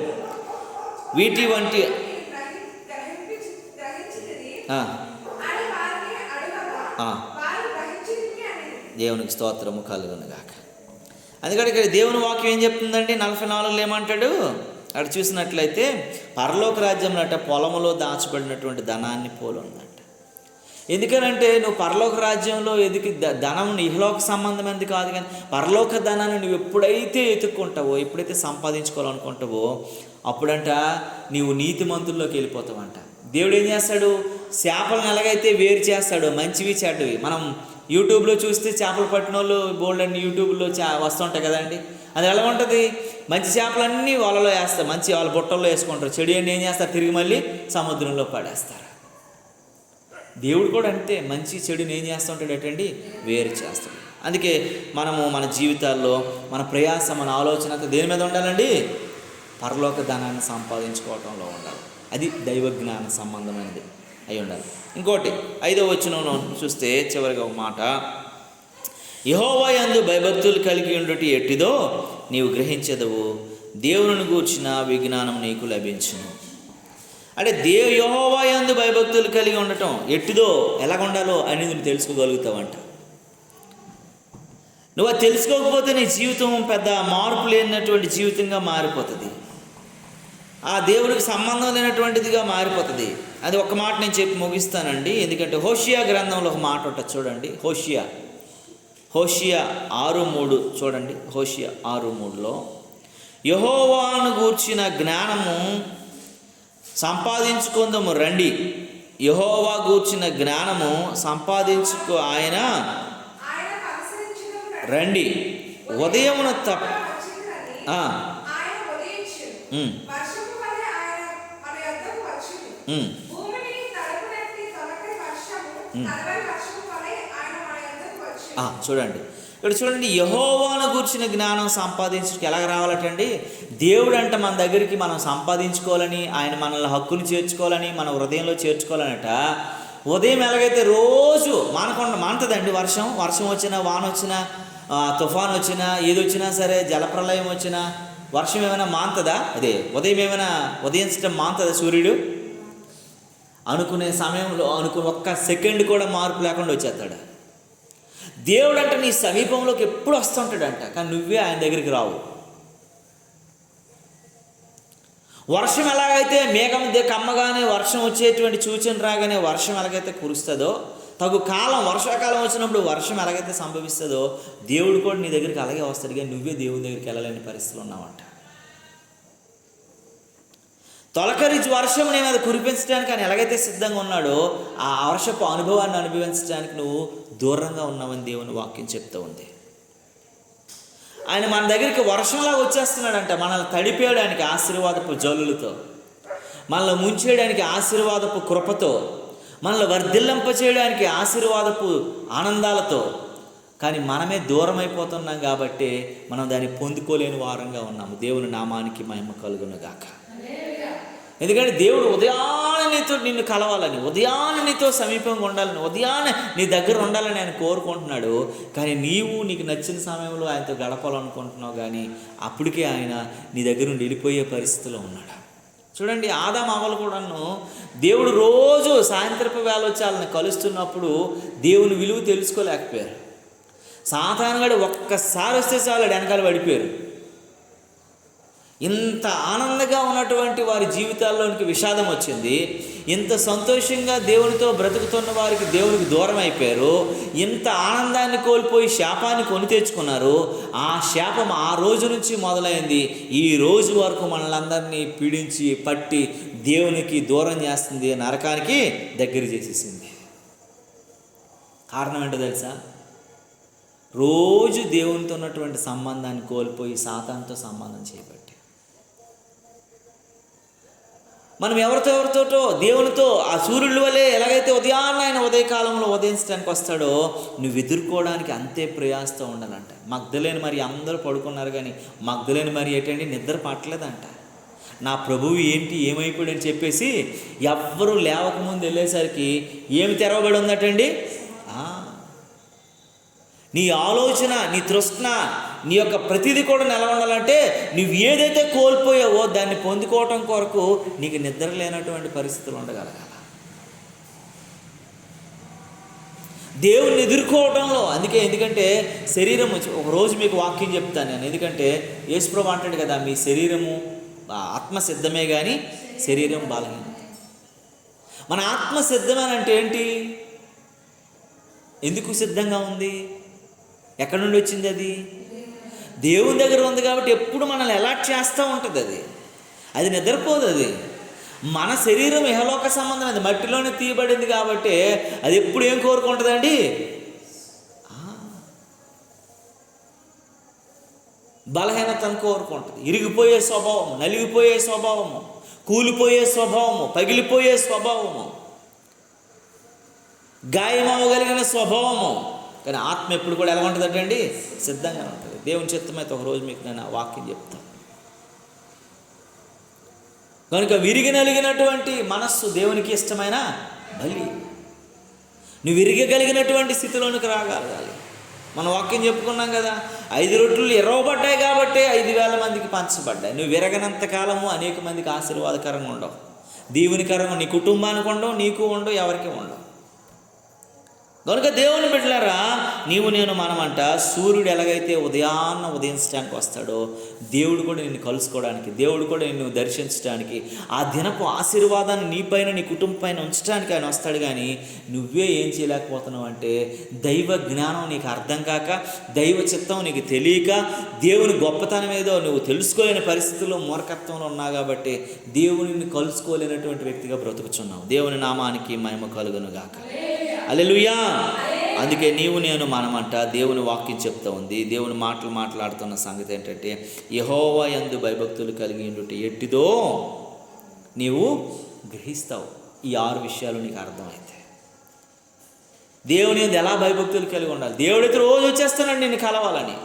వీటి వంటి దేవునికి స్తోత్రము కలుగును గాక. అందుకని ఇక్కడ దేవుని వాక్యం ఏం చెప్తుందండి? 44 ఏమంటాడు? అక్కడ చూసినట్లయితే పరలోక రాజ్యంలో పొలములో దాచబడినటువంటి ధనాన్ని పోలుందంట. ఎందుకనంటే నువ్వు పరలోక రాజ్యంలో ధనం ఇహలోక సంబంధమైనది కాదు, కానీ పరలోక ధనాన్ని నువ్వు ఎప్పుడైతే ఎత్తుక్కుంటావో, ఎప్పుడైతే సంపాదించుకోవాలనుకుంటావో అప్పుడంట నీవు నీతిమంతుల్లోకి వెళ్ళిపోతావంట. దేవుడు ఏం చేస్తాడు? చేపలను ఎలాగైతే వేరు చేస్తాడు, మంచివి చెడ్డవి. మనం యూట్యూబ్లో చూస్తే చేపలు పట్టిన వాళ్ళు బోల్డ్ అన్ని యూట్యూబ్లో వస్తుంటాయి కదండి. అది ఎలా ఉంటుంది? మంచి చేపలన్నీ వాళ్ళలో వేస్తారు, మంచి వాళ్ళ బుట్టల్లో వేసుకుంటారు. చెడు అన్నీ ఏం చేస్తారు? తిరిగి మళ్ళీ సముద్రంలో పడేస్తారు. దేవుడు కూడా అంతే, మంచి చెడుని ఏం చేస్తుంటాడు అటండి? వేరు చేస్తాడు. అందుకే మనము మన జీవితాల్లో మన ప్రయాస, మన ఆలోచన అంతా దేని మీద ఉండాలండి? పరలోక ధనాన్ని సంపాదించుకోవటంలో ఉండాలి. అది దైవ జ్ఞాన సంబంధమైనది అయి ఉండాలి. ఇంకోటి 5వ వచనంలో చూస్తే చివరిగా ఒక మాట, యెహోవా యందు భయభక్తులు కలిగి ఉండుట ఎట్టిదో నీవు గ్రహించెదవు, దేవుని గూర్చిన విజ్ఞానం నీకు లభించును. అంటే యెహోవా యందు భయభక్తులు కలిగి ఉండటం ఎట్టిదో, ఎలాగ ఉండాలో అని నువ్వు తెలుసుకోగలుగుతావంట. నువ్వు అది తెలుసుకోకపోతే నీ జీవితం పెద్ద మార్పు లేనటువంటి జీవితంగా మారిపోతుంది. ఆ దేవుడికి సంబంధం లేనటువంటిదిగా మారిపోతుంది. అది ఒక మాట నేను చెప్పి ముగిస్తానండి. ఎందుకంటే హోషియా గ్రంథంలో ఒక మాట ఉంటుంది చూడండి. హోషియా 6:3 చూడండి. హోషియా 6:3లో యెహోవాను గూర్చిన జ్ఞానము సంపాదించుకుందాము రండి. యెహోవా గూర్చిన జ్ఞానము సంపాదించుకో ఆయన రండి. ఉదయమున చూడండి, ఇక్కడ చూడండి, యెహోవాను గూర్చిన జ్ఞానం సంపాదించుకు ఎలాగ రావాలటండి? దేవుడు అంట మన దగ్గరికి మనం సంపాదించుకోవాలని, ఆయన మనల్ని హక్కును చేర్చుకోవాలని, మన హృదయంలో చేర్చుకోవాలనట. ఉదయం ఎలాగైతే రోజు మానుతుందండి. వర్షం వచ్చినా, వాన వచ్చినా, తుఫాన్ వచ్చినా, ఏదొచ్చినా సరే, జలప్రలయం వచ్చినా, వర్షం ఏమైనా మానుతుందా? అదే ఉదయం ఏమైనా ఉదయించడం మానుతుందా? సూర్యుడు అనుకునే సమయంలో ఒక్క సెకండ్ కూడా మార్పు లేకుండా వచ్చేస్తాడు. దేవుడు అంటే నీ సమీపంలోకి ఎప్పుడు వస్తుంటాడంట, కానీ నువ్వే ఆయన దగ్గరికి రావు. వర్షం ఎలాగైతే మేఘం కమ్మగానే వర్షం వచ్చేటువంటి సూచన రాగానే వర్షం ఎలాగైతే కురుస్తుందో, తగు కాలం వర్షాకాలం వచ్చినప్పుడు వర్షం ఎలాగైతే సంభవిస్తుందో, దేవుడు కూడా నీ దగ్గరికి అలాగే వస్తాడు. కానీ నువ్వే దేవుడి దగ్గరికి వెళ్ళలేని పరిస్థితులు ఉన్నావంట. తొలకరించి వర్షం నీ మీద కురిపించడానికి ఆయన ఎలాగైతే సిద్ధంగా ఉన్నాడో, ఆ వర్షపు అనుభవాన్ని అనుభవించడానికి నువ్వు దూరంగా ఉన్నావని దేవుని వాక్యం చెప్తూ ఉంది. ఆయన మన దగ్గరికి వర్షంలాగా వచ్చేస్తున్నాడంట, మనల్ని తడిపేయడానికి ఆశీర్వాదపు జల్లులతో, మనల్ని ముంచేయడానికి ఆశీర్వాదపు కృపతో, మనల్ని వర్ధిల్లింప చేయడానికి ఆశీర్వాదపు ఆనందాలతో. కానీ మనమే దూరం అయిపోతున్నాం కాబట్టి మనం దాన్ని పొందుకోలేని వారంగా ఉన్నాము. దేవుని నామానికి మహిమ కలుగును గాక. ఎందుకంటే దేవుడు ఉదయాన్నే నీతో నిన్ను కలవాలని, ఉదయాన్నే నీతో సమీపంగా ఉండాలని, ఉదయాన్నే నీ దగ్గర ఉండాలని ఆయన కోరుకుంటున్నాడు. కానీ నీకు నచ్చిన సమయంలో ఆయనతో గడపాలనుకుంటున్నావు, కానీ అప్పటికే ఆయన నీ దగ్గర నుండి వెళ్ళిపోయే పరిస్థితిలో ఉన్నాడు. చూడండి, ఆదాము అవ్వలు కూడాను దేవుడు రోజు సాయంత్రపు వేళ వచ్చి వాళ్ళని కలుస్తున్నప్పుడు దేవుని విలువ తెలుసుకోలేకపోయారు. సాతానుగాడు ఒక్కసారి వస్తే చాలు వెనకాల పడిపోయారు. ఇంత ఆనందంగా ఉన్నటువంటి వారి జీవితాల్లోనికి విషాదం వచ్చింది. ఇంత సంతోషంగా దేవునితో బ్రతుకుతున్న వారికి దేవునికి దూరం అయిపోయారు. ఇంత ఆనందాన్ని కోల్పోయి శాపాన్ని కొని తెచ్చుకున్నారు. ఆ శాపం ఆ రోజు నుంచి మొదలైంది. ఈ రోజు వరకు మనల్ని పీడించి పట్టి దేవునికి దూరం చేస్తుంది, నరకానికి దగ్గర చేసేసింది. కారణం ఏంటో తెలుసా? రోజు దేవునితో ఉన్నటువంటి సంబంధాన్ని కోల్పోయి సాతానుతో సంబంధం చేయబట్టి. మనం ఎవరితోటో దేవునితో ఆ సూర్యుడి వలె ఎలాగైతే ఉదయాన్నే ఆయన ఉదయకాలంలో ఉదయించడానికి వస్తాడో, నువ్వు ఎదుర్కోవడానికి అంతే ప్రయాసతో ఉండాలంట. మగ్దలేని మరి అందరూ పడుకున్నారు, కానీ మగ్దలేని మరి ఏంటంటే నిద్ర పట్టలేదంట. నా ప్రభువు ఏమైపోయాడు అని చెప్పేసి ఎవ్వరూ లేవకముందు వెళ్ళేసరికి ఏమి తెరవబడి ఉందటండి? నీ ఆలోచన, నీ తృష్ణ, నీ యొక్క ప్రతిదీ కూడా నిలబడాలంటే నువ్వు ఏదైతే కోల్పోయావో దాన్ని పొందుకోవటం కొరకు నీకు నిద్ర లేనటువంటి పరిస్థితులు ఉండగలగాల. దేవుణ్ణి ఎదుర్కోవటంలో ఎందుకంటే శరీరం ఒకరోజు మీకు వాక్యం చెప్తాను నేను. ఎందుకంటే యేసుప్రభువు అంటాడు కదా, మీ శరీరము ఆత్మ సిద్ధమే కానీ శరీరం బలహీనం. మన ఆత్మ సిద్ధమేనంటే ఏంటి? ఎందుకు సిద్ధంగా ఉంది? ఎక్కడి నుండి వచ్చింది? అది దేవుని దగ్గర ఉంది కాబట్టి ఎప్పుడు మనల్ని అలర్ట్ చేస్తూ ఉంటుంది. అది నిద్రపోదు. అది మన శరీరం ఇహలోక సంబంధం, అది మట్టిలోనే తీయబడింది కాబట్టి అది ఎప్పుడు ఏం కోరుకుంటుందండి? బలహీనతను కోరుకుంటుంది. ఇరిగిపోయే స్వభావము, నలిగిపోయే స్వభావము, కూలిపోయే స్వభావము, పగిలిపోయే స్వభావము, గాయమవగలిగిన స్వభావము. కానీ ఆత్మ ఎప్పుడు కూడా ఎలా ఉంటుందండి? సిద్ధంగా ఉంటుంది. దేవుని చిత్తమైతే ఒకరోజు మీకు నేను ఆ వాక్యం చెప్తాను. కనుక విరిగి నలిగినటువంటి మనస్సు దేవునికి ఇష్టమైన బలి. నువ్వు విరిగగలిగినటువంటి స్థితిలోనికి రాగలగాలి. మన వాక్యం చెప్పుకున్నాం కదా, 5 రొట్టెలు ఎరవబడ్డాయి కాబట్టి 5,000 మందికి పంచబడ్డాయి. నువ్వు విరగనంత కాలము అనేక మందికి ఆశీర్వాదకరంగా ఉండవు, దీవునికరంగా నీ కుటుంబానికి ఉండవు, నీకు ఉండవు, ఎవరికి ఉండవు. కనుక దేవుని బిడ్డలారా, నీవు నేను మనమంట సూర్యుడు ఎలాగైతే ఉదయించడానికి వస్తాడో, దేవుడు కూడా నిన్ను కలుసుకోవడానికి, దేవుడు కూడా నిన్ను దర్శించడానికి, ఆ దినపు ఆశీర్వాదాన్ని నీపైన నీ కుటుంబం పైన ఉంచడానికి ఆయన వస్తాడు. కానీ నువ్వే ఏం చేయలేకపోతున్నావు అంటే, దైవ జ్ఞానం నీకు అర్థం కాక, దైవ చిత్తం నీకు తెలియక, దేవుని గొప్పతనం ఏదో నువ్వు తెలుసుకోలేని పరిస్థితుల్లో మూర్ఖత్వంలో ఉన్నావు. కాబట్టి దేవునిని కలుసుకోలేనటువంటి వ్యక్తిగా బ్రతుకుచున్నావు. దేవుని నామానికి మహిమ కలుగును గాక. హల్లెలూయా. అందుకే నీవు నేను మనమంట దేవుని వాక్యం చెప్తూ ఉంది. దేవుని మాటలు మాట్లాడుతున్న సంగతి ఏంటంటే, యెహోవా యందు భయభక్తులు కలిగి ఉండుట ఎట్టిదో నీవు గ్రహిస్తావు. ఈ 6 విషయాలు నీకు అర్థమైతే దేవుని యందు ఎలా భయభక్తులు కలిగి ఉండాలి. దేవుడికి రోజు వచ్చేస్తున్నాడు నిన్ను కలవాలని,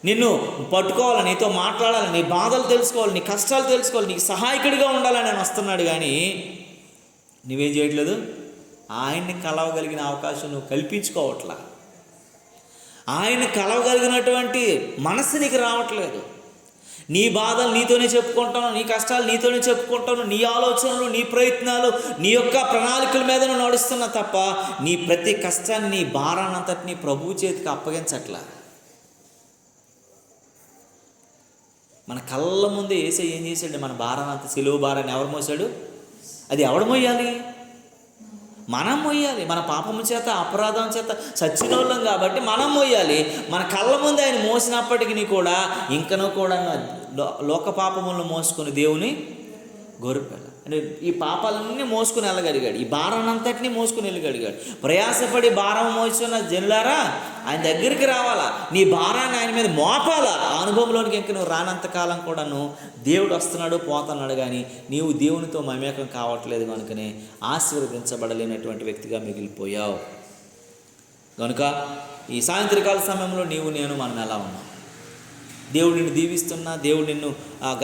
నిన్ను పట్టుకోవాలని, నీతో మాట్లాడాలని, నీ బాధలు తెలుసుకోవాలి, నీ కష్టాలు తెలుసుకోవాలి, నీకు సహాయకుడిగా ఉండాలని ఆయన వస్తున్నాడు. కానీ నువ్వేం చేయట్లేదు. ఆయన్ని కలవగలిగిన అవకాశం నువ్వు కల్పించుకోవట్లా. ఆయన్ని కలవగలిగినటువంటి మనసు నీకు రావట్లేదు. నీ బాధలు నీతోనే చెప్పుకుంటాను, నీ కష్టాలు నీతోనే చెప్పుకుంటాను, నీ ఆలోచనలు, నీ ప్రయత్నాలు, నీ యొక్క ప్రణాళికల మీద నువ్వు నడుస్తున్నా తప్ప, నీ ప్రతి కష్టాన్ని, నీ భారాన్నంతటిని ప్రభువు చేతికి అప్పగించట్లా. మన కళ్ళ ముందే యేసయ్య ఏం చేశాడు? మన భారాన్నంత, సిలువ భారాన్ని ఎవరు మోసాడు? అది ఎవడు మోయాలి? మనం మోయాలి. మన పాపము చేత, అపరాధం చేత చచ్చినోళ్ళం కాబట్టి మనం మోయాలి. మన కళ్ళ ముందు ఆయన మోసినప్పటికీ కూడా ఇంకనూ కూడా లోక పాపములను మోసుకుని దేవుని గొర్రెపిల్ల అంటే ఈ పాపాలన్నీ మోసుకుని వెళ్ళగలిగాడు. ఈ భారాన్నంతటినీ మోసుకుని వెళ్ళగలిగాడు. ప్రయాసపడి భారం మోస్తున్న జనులారా, ఆయన దగ్గరికి రావాలా, నీ భారాన్ని ఆయన మీద మోపాలా. ఆ అనుభవంలోనికి ఇంక నువ్వు రానంతకాలం కూడాను దేవుడు వస్తున్నాడు, పోతున్నాడు. కానీ నీవు దేవునితో మమేకం కావట్లేదు. కనుకనే ఆశీర్వదించబడలేనటువంటి వ్యక్తిగా మిగిలిపోయావు. కనుక ఈ సాయంత్రకాల సమయంలో నీవు నేను మనం ఎలా ఉన్నాం? దేవుడు నిన్ను దీవిస్తున్నా, దేవుడు నిన్ను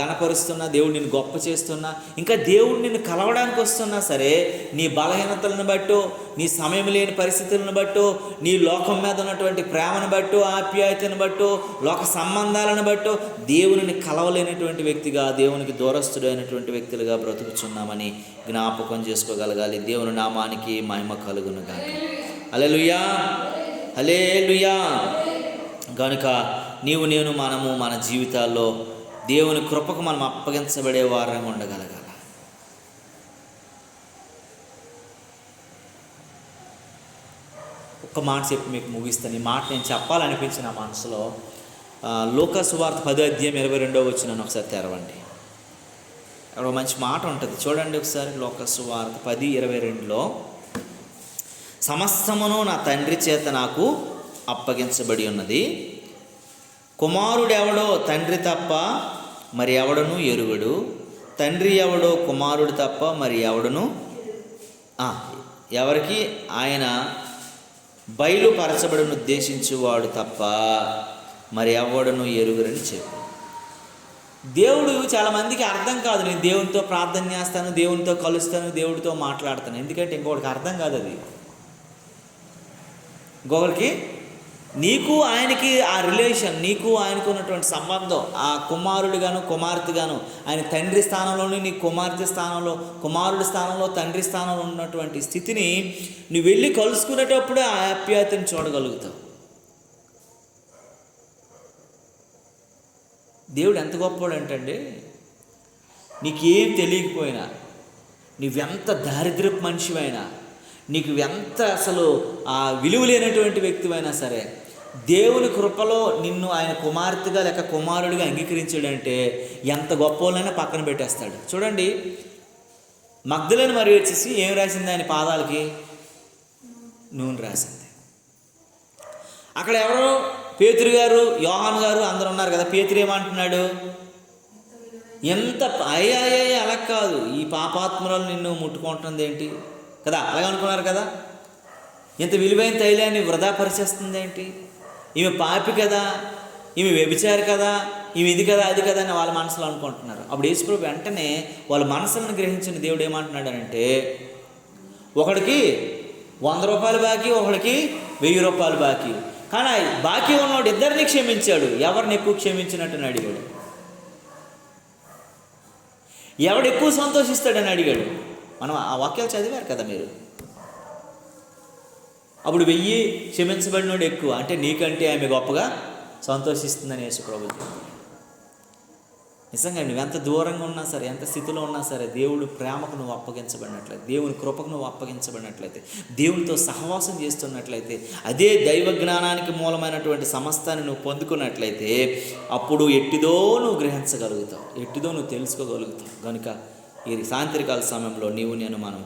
ఘనపరుస్తున్నా, దేవుడు నిన్ను గొప్ప చేస్తున్నా, ఇంకా దేవుడు నిన్ను కలవడానికి వస్తున్నా సరే, నీ బలహీనతలను బట్టో, నీ సమయం లేని పరిస్థితులను బట్టో, నీ లోకం మీద ఉన్నటువంటి ప్రేమను బట్టో, ఆప్యాయతను బట్టో, లోక సంబంధాలను బట్టో దేవునిని కలవలేనటువంటి వ్యక్తిగా, దేవునికి దూరస్తుడైనటువంటి వ్యక్తులుగా బ్రతుకుచున్నామని జ్ఞాపకం చేసుకోగలగాలి. దేవుని నామానికి మహిమ కలుగును గాక. హల్లెలూయా, హల్లెలూయా. కనుక నీవు నేను మనము మన జీవితాల్లో దేవుని కృపకు మనం అప్పగించబడే వారంగా ఉండగలగాలి. ఒక్క మాట చెప్పి మీకు ముగిస్తాను. ఈ మాట నేను చెప్పాలనిపించిన మనసులో లూకా సువార్త 10:22 ఒకసారి తెరవండి. అక్కడ మంచి మాట ఉంటుంది, చూడండి ఒకసారి. లూకా సువార్త 10:22 సమస్తమును నా తండ్రి చేత నాకు అప్పగించబడి ఉన్నది. కుమారుడు ఎవడో తండ్రి తప్ప మరి ఎవడను ఎరుగడు, తండ్రి ఎవడో కుమారుడు తప్ప మరి ఎవడను ఎవరికి ఆయన బయలుపరచబడిన ఉద్దేశించువాడు తప్ప మరి ఎవడను ఎరుగరని చెప్పు. దేవుడు చాలామందికి అర్థం కాదు. నేను దేవునితో ప్రార్థన చేస్తాను, దేవునితో కలుస్తాను, దేవుడితో మాట్లాడతాను. ఎందుకంటే ఇంకొకటికి అర్థం కాదు. అది ఇంకొకరికి, నీకు ఆయనకి ఆ రిలేషన్, నీకు ఆయనకు ఉన్నటువంటి సంబంధం, ఆ కుమారుడిగాను కుమార్తెగాను, ఆయన తండ్రి స్థానంలోని నీ కుమార్తె స్థానంలో, కుమారుడి స్థానంలో తండ్రి స్థానంలో ఉన్నటువంటి స్థితిని నువ్వు వెళ్ళి కలుసుకునేటప్పుడే ఆ ఆప్యాయతను చూడగలుగుతావు. దేవుడు ఎంత గొప్పవాడు అంటే, నీకేం తెలియకపోయినా, నువ్వెంత దారిద్రపు మనిషివైనా, నీకు ఎంత అసలు విలువ లేనటువంటి వ్యక్తివైనా సరే, దేవుని కృపలో నిన్ను ఆయన కుమార్తెగా లేక కుమారుడిగా అంగీకరించాడంటే ఎంత గొప్పవాళ్ళైనా పక్కన పెట్టేస్తాడు. చూడండి, మగ్దలేని మరి వచ్చేసి ఏం రాసింది? ఆయన పాదాలకి నూనె రాసింది. అక్కడ ఎవరో పేతురు గారు, యోహాను గారు అందరూ ఉన్నారు కదా. పేతురు ఏమంటున్నాడు? ఎంత అయ్యా అలా కాదు, ఈ పాపాత్మరాలు నిన్ను ముట్టుకుంటుంది ఏంటి కదా, అలాగే అనుకున్నారు కదా. ఇంత విలువైన తైలాన్ని వృధా పరిచేస్తుంది ఏంటి, ఈమె పాపి కదా, ఈమె వ్యభిచారి కదా, ఈమె ఇది కదా అది కదా అని వాళ్ళ మనసులో అనుకుంటున్నారు. అప్పుడు యేసుప్రభు వెంటనే వాళ్ళ మనసులను గ్రహించిన దేవుడు ఏమంటున్నాడు అంటే, ఒకడికి 100 రూపాయలు బాకీ, ఒకడికి 1000 రూపాయలు బాకీ. కానీ బాకీ ఉన్నవాడు ఇద్దరిని క్షమించాడు. ఎవరిని ఎక్కువ క్షమించినట్టుని అడిగాడు. ఎవడు ఎక్కువ సంతోషిస్తాడని అడిగాడు. మనం ఆ వాక్యాలు చదివారు కదా మీరు. అప్పుడు 1000 క్షమించబడినోడు ఎక్కువ, అంటే నీకంటే ఆమె గొప్పగా సంతోషిస్తుందని యేసు ప్రభువు చెప్పాడు. నిజంగా నువ్వెంత దూరంగా ఉన్నా సరే, ఎంత స్థితిలో ఉన్నా సరే, దేవుడు ప్రేమకు నువ్వు అప్పగించబడినట్లయితే, దేవుని కృపకు నువ్వు అప్పగించబడినట్లయితే, దేవునితో సహవాసం చేస్తున్నట్లయితే, అదే దైవ జ్ఞానానికి మూలమైనటువంటి సమస్తాన్ని నువ్వు పొందుకున్నట్లయితే, అప్పుడు ఎట్టిదో నువ్వు గ్రహించగలుగుతావు, ఎట్టిదో నువ్వు తెలుసుకోగలుగుతావు. కనుక ఈ సాయంత్రకాల సమయంలో మనం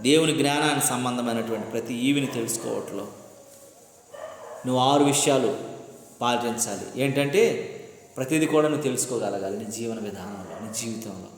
దేవుని జ్ఞానానికి సంబంధమైనటువంటి ప్రతి ఈవిని తెలుసుకోవట్లో నువ్వు 6 విషయాలు పాటించాలి. ఏంటంటే ప్రతిదీ కూడా నువ్వు తెలుసుకోగలగాలి నీ జీవన విధానంలో, నీ జీవితంలో.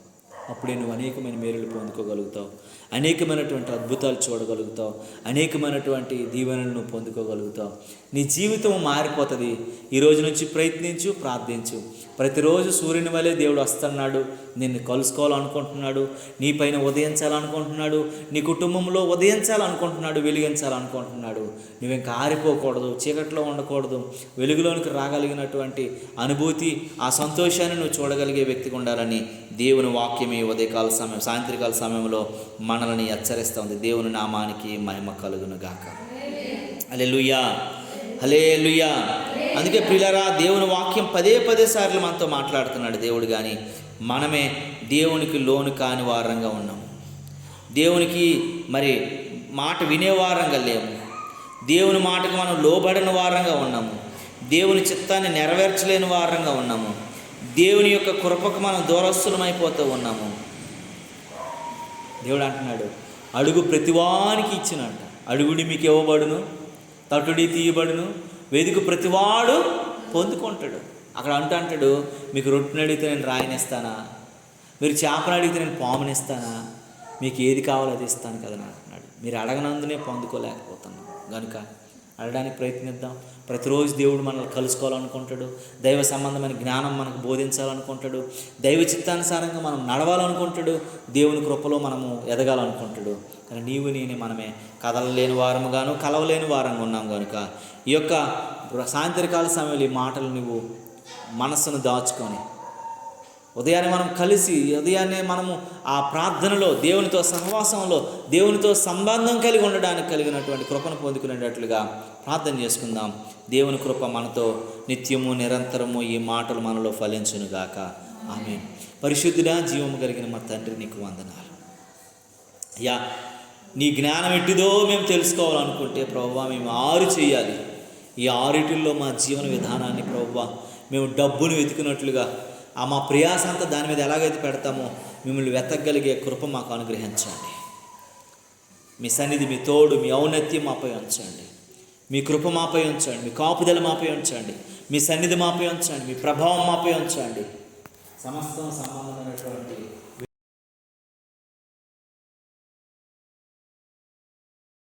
అప్పుడే నువ్వు అనేకమైన మేలులు పొందుకోగలుగుతావు, అనేకమైనటువంటి అద్భుతాలు చూడగలుగుతావు, అనేకమైనటువంటి దీవెనలు నువ్వు పొందుకోగలుగుతావు. నీ జీవితం మారిపోతుంది. ఈ రోజు నుంచి ప్రయత్నించు, ప్రార్థించు. ప్రతిరోజు సూర్యుని వలె దేవుడు వస్తున్నాడు, నిన్ను కలుసుకోవాలనుకుంటున్నాడు, నీ పైన ఉదయించాలనుకుంటున్నాడు, నీ కుటుంబంలో ఉదయించాలనుకుంటున్నాడు, వెలిగించాలనుకుంటున్నాడు. నువ్వు ఇంకా ఆరిపోకూడదు, చీకట్లో ఉండకూడదు, వెలుగులోనికి రాగలిగినటువంటి అనుభూతి, ఆ సంతోషాన్ని నువ్వు చూడగలిగే వ్యక్తిగా ఉండాలని దేవుని వాక్యం ఈ ఉదయకాల సమయం, సాయంత్రకాల సమయంలో మనల్ని హెచ్చరిస్తుంది. దేవుని నామానికి మహిమ కలుగును గాక. హల్లెలూయా, హల్లెలూయా. అందుకే ప్రియులారా, దేవుని వాక్యం పదే సార్లు మనతో మాట్లాడుతున్నాడు దేవుడు. కానీ మనమే దేవునికి లోను కాని వారంగా ఉన్నాము, దేవునికి మరి మాట వినేవారంగా లేము, దేవుని మాటకు మనం లోబడిన వారంగా ఉన్నాము, దేవుని చిత్తాన్ని నెరవేర్చలేని వారంగా ఉన్నాము, దేవుని యొక్క కృపకు మనం దూరస్తులమైపోతూ ఉన్నాము. దేవుడు అంటున్నాడు, అడుగు ప్రతివానికి ఇచ్చినట్ట, అడుగుడి మీకు ఇవ్వబడును, తటుడి తీయబడును, వెదుకు ప్రతివాడు పొందుకుంటాడు. అక్కడ అంటాడు, మీకు రొట్టెని అడిగితే నేను రాయినిస్తానా, మీరు చేపను అడిగితే నేను పామునిస్తానా, మీకు ఏది కావాలో అది ఇస్తాను కదా అంటున్నాడు. మీరు అడగనందునే పొందుకోలేకపోతున్నాం. కనుక అడగడానికి ప్రయత్నిద్దాం. ప్రతిరోజు దేవుడు మనల్ని కలుసుకోవాలనుకుంటాడు, దైవ సంబంధమైన జ్ఞానం మనకు బోధించాలనుకుంటాడు, దైవ చిత్తానుసారంగా మనం నడవాలనుకుంటాడు, దేవుని కృపలో మనము ఎదగాలనుకుంటాడు. కానీ నీవు నేనే మనమే కదలలేని వారముగాను కలవలేని వారంగా ఉన్నాం. కనుక ఈ యొక్క సాయంత్రకాల సమయంలో ఈ మాటలు నువ్వు మనస్సును దాచుకొని ఉదయాన్నే మనం కలిసి, ఉదయాన్నే మనము ఆ ప్రార్థనలో, దేవునితో సహవాసంలో, దేవునితో సంబంధం కలిగి ఉండడానికి కలిగినటువంటి కృపను పొందుకునేటట్లుగా ప్రార్థన చేసుకుందాం. దేవుని కృప మనతో నిత్యము నిరంతరము ఈ మాటలు మనలో ఫలించునుగాక. ఆమేన్. పరిశుద్ధుడా, జీవము కలిగిన మా తండ్రి, నీకు వందనాలు. అయ్యా, నీ జ్ఞానం ఎట్టిదో మేము తెలుసుకోవాలనుకుంటే ప్రభువా, మేము 6 చేయాలి. ఈ 6 మా జీవన విధానాన్ని ప్రభువా, మేము డబ్బును వెతికినట్లుగా మా ప్రయాస అంతా దాని మీద ఎలాగైతే పెడతామో మిమ్మల్ని వెతకగలిగే కృప మాకు అనుగ్రహించండి. మీ సన్నిధి, మీ తోడు, మీ ఔన్నత్యం మాపై ఉంచండి, మీ కృప మాపై ఉంచండి, మీ కాపుదల మాపై ఉంచండి, మీ సన్నిధి మాపై ఉంచండి, మీ ప్రభావం మాపై ఉంచండి. సమస్తం సంబంధమైనటువంటి